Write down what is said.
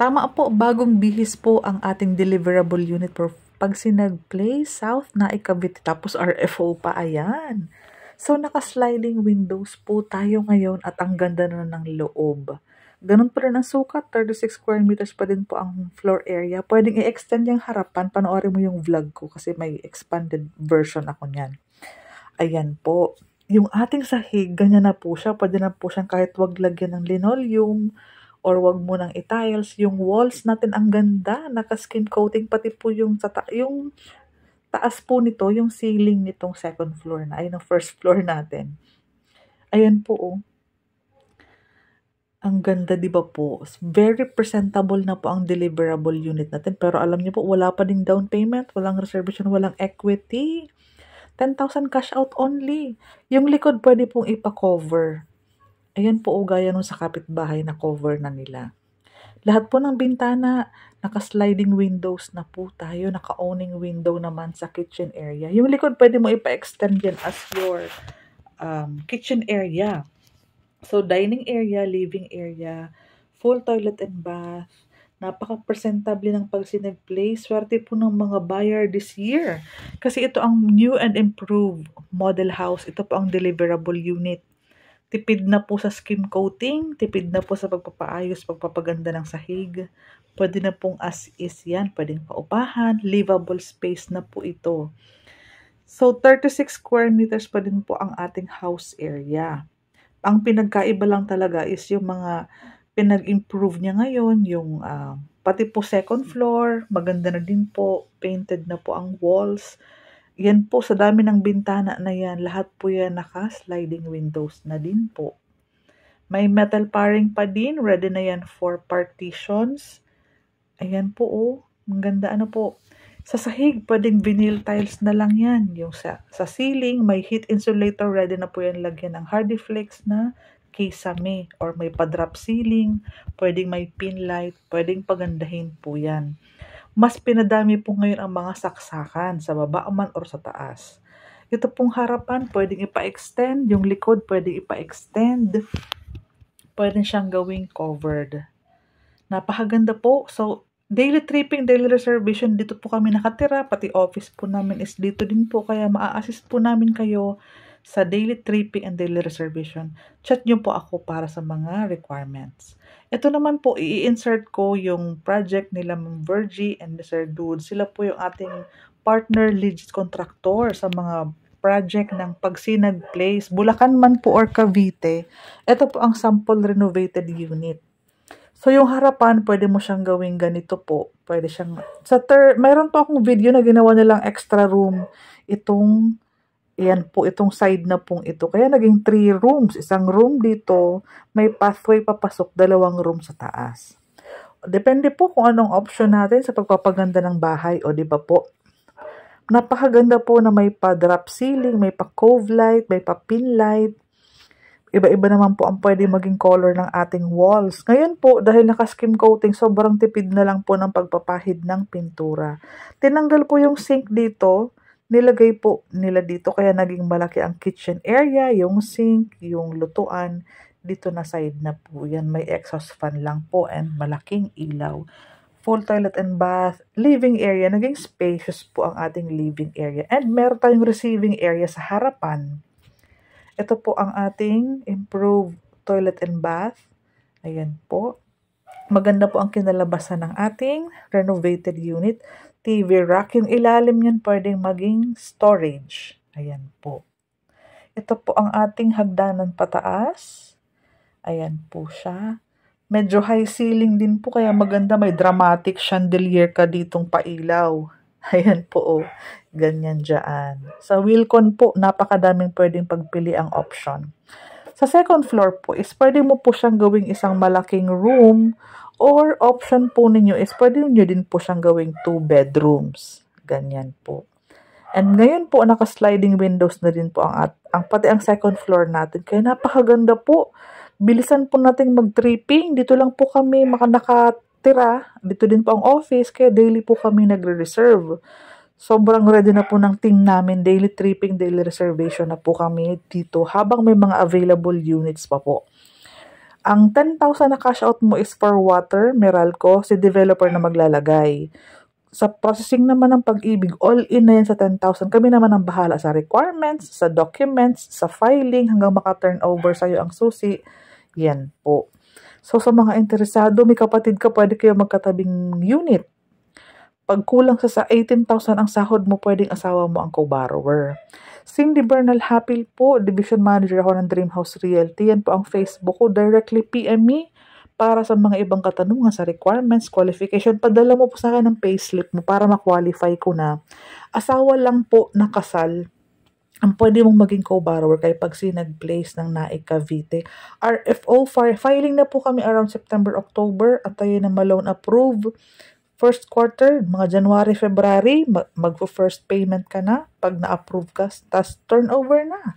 Tama po, bagong bihis po ang ating deliverable unit for Pagsinag Place South na Cavite. Tapos RFO pa, ayan. So, naka-sliding windows po tayo ngayon at ang ganda na ng loob. Ganun pa rin ang sukat, 36 square meters pa din po ang floor area. Pwedeng i-extend yung harapan, panoorin mo yung vlog ko kasi may expanded version ako niyan. Ayan po. Yung ating sahig, ganyan na po siya. Pwede na po siyang kahit wag lagyan ng linoleum or wag mo nang i-tiles. Yung walls natin ang ganda. Naka-skin coating pati po yung, yung taas po nito, yung ceiling nitong second floor na. Ayun ang first floor natin. Ayan po oh. Ang ganda, di ba po? Very presentable na po ang deliverable unit natin. Pero alam niyo po, wala pa ding down payment, walang reservation, walang equity. 10,000 cash out only. Yung likod pwede pong ipa-cover. Ayan po, gaya nung sa kapitbahay na cover na nila. Lahat po ng bintana, naka-sliding windows na po tayo. Naka-owning window naman sa kitchen area. Yung likod pwede mo ipa-extend yan as your kitchen area. So, dining area, living area, full toilet and bath. Napaka-presentable ng Pagsinag Place. Swerte po ng mga buyer this year. Kasi ito ang new and improved model house. Ito po ang deliverable unit. Tipid na po sa skim coating. Tipid na po sa pagpapaayos, pagpapaganda ng sahig. Pwede na pong as is yan. Pwedeng paupahan. Livable space na po ito. So, 36 square meters pa din po ang ating house area. Ang pinagkaiba lang talaga is yung mga pinag-improve niya ngayon, yung pati po second floor, maganda na din po, painted na po ang walls. Yan po, sa dami ng bintana na yan, lahat po yan naka-sliding windows na din po. May metal paring pa din, ready na yan for partitions. Ayan po oh, ang ganda ano po. Sa sahig, pwedeng vinyl tiles na lang yan. Yung sa ceiling, may heat insulator, ready na po yan lagyan ng Hardiflex na kisame or may pa-drop ceiling, pwedeng may pin light, pwedeng pagandahin po yan. Mas pinadami po ngayon ang mga saksakan sa baba man or sa taas. Ito pong harapan, pwedeng ipa-extend, yung likod pwedeng ipa-extend, pwedeng siyang gawing covered. Napakaganda po. So, daily tripping, daily reservation, dito po kami nakatira, pati office po namin is dito din po, kaya maa-assist po namin kayo sa daily tripping and daily reservation. Chat nyo po ako para sa mga requirements. Ito naman po, i-insert ko yung project nila Ma'am Virgie and Sir Dude. Sila po yung ating partner legit contractor sa mga project ng Pagsinag Place, Bulacan man po or Cavite. Ito po ang sample renovated unit. So, yung harapan, pwede mo siyang gawing ganito po. Pwede siyang, mayroon pa akong video na ginawa nilang extra room. Itong side na pong ito. Kaya naging 3 rooms. Isang room dito, may pathway papasok, 2 room sa taas. Depende po kung anong option natin sa pagpapaganda ng bahay. O, di ba po? Napakaganda po na may pa-drop ceiling, may pa-cove light, may pa-pin light. Iba-iba naman po ang pwede maging color ng ating walls. Ngayon po, dahil naka-skim coating, sobrang tipid na lang po ng pagpapahid ng pintura. Tinanggal po yung sink dito, nilagay po nila dito, kaya naging malaki ang kitchen area, yung sink, yung lutuan. Dito na side na po yan. May exhaust fan lang po and malaking ilaw. Full toilet and bath. Living area, naging spacious po ang ating living area. And meron tayong receiving area sa harapan. Ito po ang ating improved toilet and bath. Ayan po. Maganda po ang kinalabasan ng ating renovated unit. TV rack. Yung ilalim niyan pwedeng maging storage. Ayan po. Ito po ang ating hagdanan pataas. Ayan po siya. Medyo high ceiling din po kaya maganda. May dramatic chandelier ka ditong pailaw. Ayan po oh. Ganyan dyan. Sa Wilcon po, napakadaming pwedeng pagpili ang option. Sa second floor po is pwede mo po siyang gawing isang malaking room or option po ninyo is pwede nyo din po siyang gawing 2 bedrooms. Ganyan po. And ngayon po, naka-sliding windows na din po pati ang second floor natin. Kaya napakaganda po. Bilisan po natin mag-tripping. Dito lang po kami nakatira. Dito din po ang office. Kaya daily po kami nagre-reserve. Sobrang ready na po ng team namin. Daily tripping, daily reservation na po kami dito habang may mga available units pa po. Ang 10,000 na cash out mo is for water, Meralco, si developer na maglalagay. Sa processing naman ng Pag-ibig, all in na yan sa 10,000. Kami naman ang bahala sa requirements, sa documents, sa filing, hanggang maka-turn over sa'yo ang susi. Yan po. So, sa mga interesado, may kapatid ka, pwede kayo magkatabing unit. Pag kulang sa 18,000 ang sahod mo, pwedeng asawa mo ang co-borrower. Cindy Bernal Hapil po, Division Manager ako ng Dream House Realty. Yan po ang Facebook ko. Directly PM me para sa mga ibang katanungan sa requirements, qualification. Padala mo po sa akin ng payslip mo para ma-qualify ko na. Asawa lang po na kasal ang pwede mong maging co-borrower kay pag nag-place ng NAIC Cavite. RFO, filing na po kami around September, October at tayo na ma-loan approve. First quarter, mga January, February, mag-first payment ka na pag na-approve ka, tas turnover na.